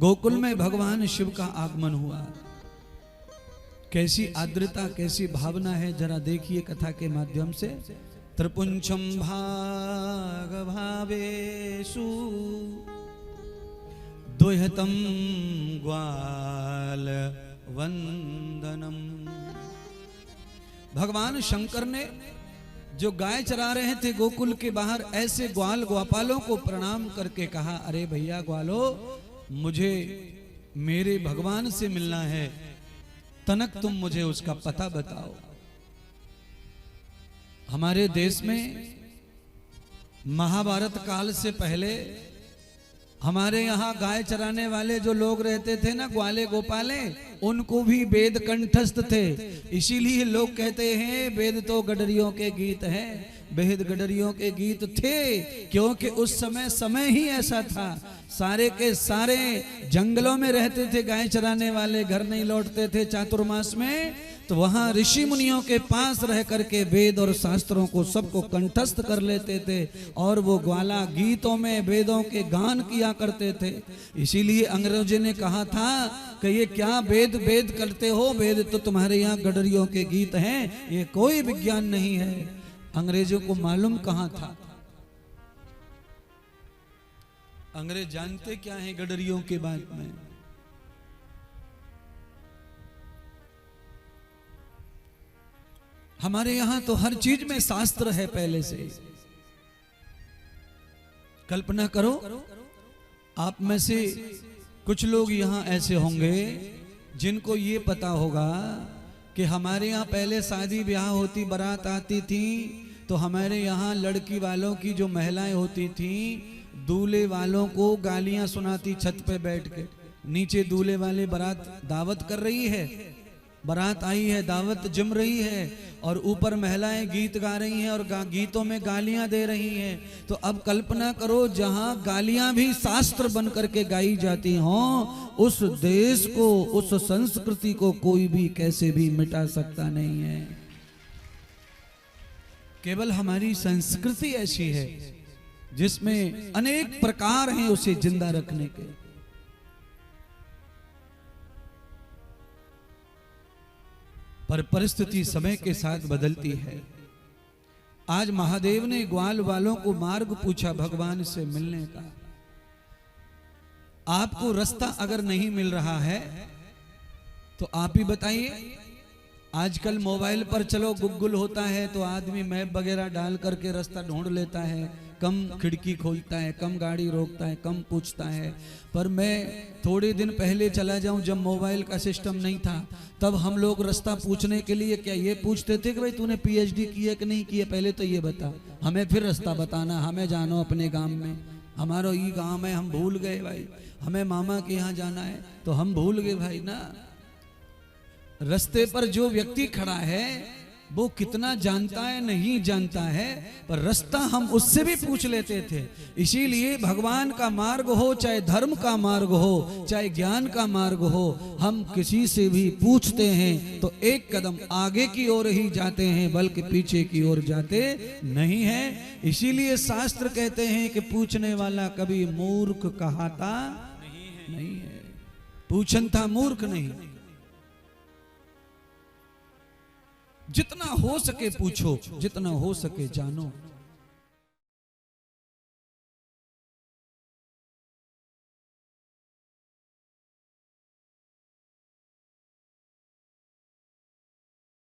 गोकुल में भगवान शिव का आगमन हुआ। कैसी आर्द्रता, कैसी भावना है, जरा देखिए कथा के माध्यम से। त्रिपुंचम भाग भावेशु दुह्यतम ग्वाल वंदनम। भगवान शंकर ने जो गाय चरा रहे थे गोकुल के बाहर, ऐसे ग्वाल ग्वापालों को प्रणाम करके कहा, अरे भैया ग्वालो, मुझे मेरे भगवान से मिलना है, तनक तुम मुझे उसका पता बताओ। हमारे देश में महाभारत काल से पहले हमारे यहाँ गाय चराने वाले जो लोग रहते थे ना, ग्वाले गोपाले, उनको भी वेद कंठस्थ थे। इसीलिए लोग कहते हैं वेद तो गडरियों के गीत हैं। वेद गडरियों के गीत थे क्योंकि उस समय ही ऐसा था। सारे के सारे जंगलों में रहते थे गाय चराने वाले, घर नहीं लौटते थे चातुर्मास में, तो वहां ऋषि मुनियों के पास रह करके वेद और शास्त्रों को सबको कंठस्थ कर लेते थे और वो ग्वाला गीतों में वेदों के गान किया करते थे। इसीलिए अंग्रेजों ने कहा था कि ये क्या वेद वेद करते हो, वेद तो तुम्हारे यहाँ गडरियों के गीत हैं, ये कोई विज्ञान नहीं है। अंग्रेजों को मालूम कहां था, अंग्रेज जानते क्या है गडरियों के बारे में। हमारे यहां तो हर चीज में शास्त्र है पहले से। कल्पना करो, आप में से कुछ लोग यहां ऐसे होंगे जिनको ये पता होगा कि हमारे यहाँ पहले शादी ब्याह होती, बारात आती थी, तो हमारे यहाँ लड़की वालों की जो महिलाएं होती थी, दूल्हे वालों को गालियां सुनाती छत पे बैठ के। नीचे दूल्हे वाले बारात दावत कर रही है, बारात आई है, दावत जम रही है, और ऊपर महिलाएं गीत गा रही हैं और गीतों में गालियां दे रही हैं। तो अब कल्पना करो, जहां गालियां भी शास्त्र बन करके गाई जाती हों, उस देश को, उस संस्कृति को कोई भी कैसे भी मिटा सकता नहीं है। केवल हमारी संस्कृति ऐसी है जिसमें अनेक प्रकार हैं उसे जिंदा रखने के। पर परिस्थिति समय के साथ बदलती है। आज महादेव ने ग्वाल वालों को मार्ग पूछा भगवान से मिलने का। आपको रास्ता अगर नहीं मिल रहा है तो आप ही बताइए। आजकल मोबाइल पर चलो गूगल होता है तो आदमी मैप वगैरह डाल करके रास्ता ढूंढ लेता है, कम खिड़की खोलता है, कम गाड़ी रोकता है, कम पूछता है। पर मैं थोड़े दिन पहले चला जाऊं, जब मोबाइल का सिस्टम नहीं था, तब हम लोग रास्ता पूछने के लिए क्या ये पूछते थे कि भाई तूने पीएचडी की है कि नहीं की है, पहले तो ये बता, हमें फिर रास्ता बताना, हमें जानो अपने गांव में, हमारा ये गांव है, हम भूल गए भाई, हमें मामा के यहाँ जाना है तो हम भूल गए भाई ना। रास्ते पर जो व्यक्ति खड़ा है वो कितना जानता है नहीं जानता है, पर रास्ता हम उससे भी पूछ लेते थे। इसीलिए भगवान का मार्ग हो, चाहे धर्म का मार्ग हो, चाहे ज्ञान का मार्ग हो, हम किसी से भी पूछते हैं तो एक कदम आगे की ओर ही जाते हैं, बल्कि पीछे की ओर जाते नहीं हैं। इसीलिए शास्त्र कहते हैं कि पूछने वाला कभी मूर्ख कहाता नहीं है। पूछन था मूर्ख नहीं। जितना हो सके पूछो, जितना हो सके जानो।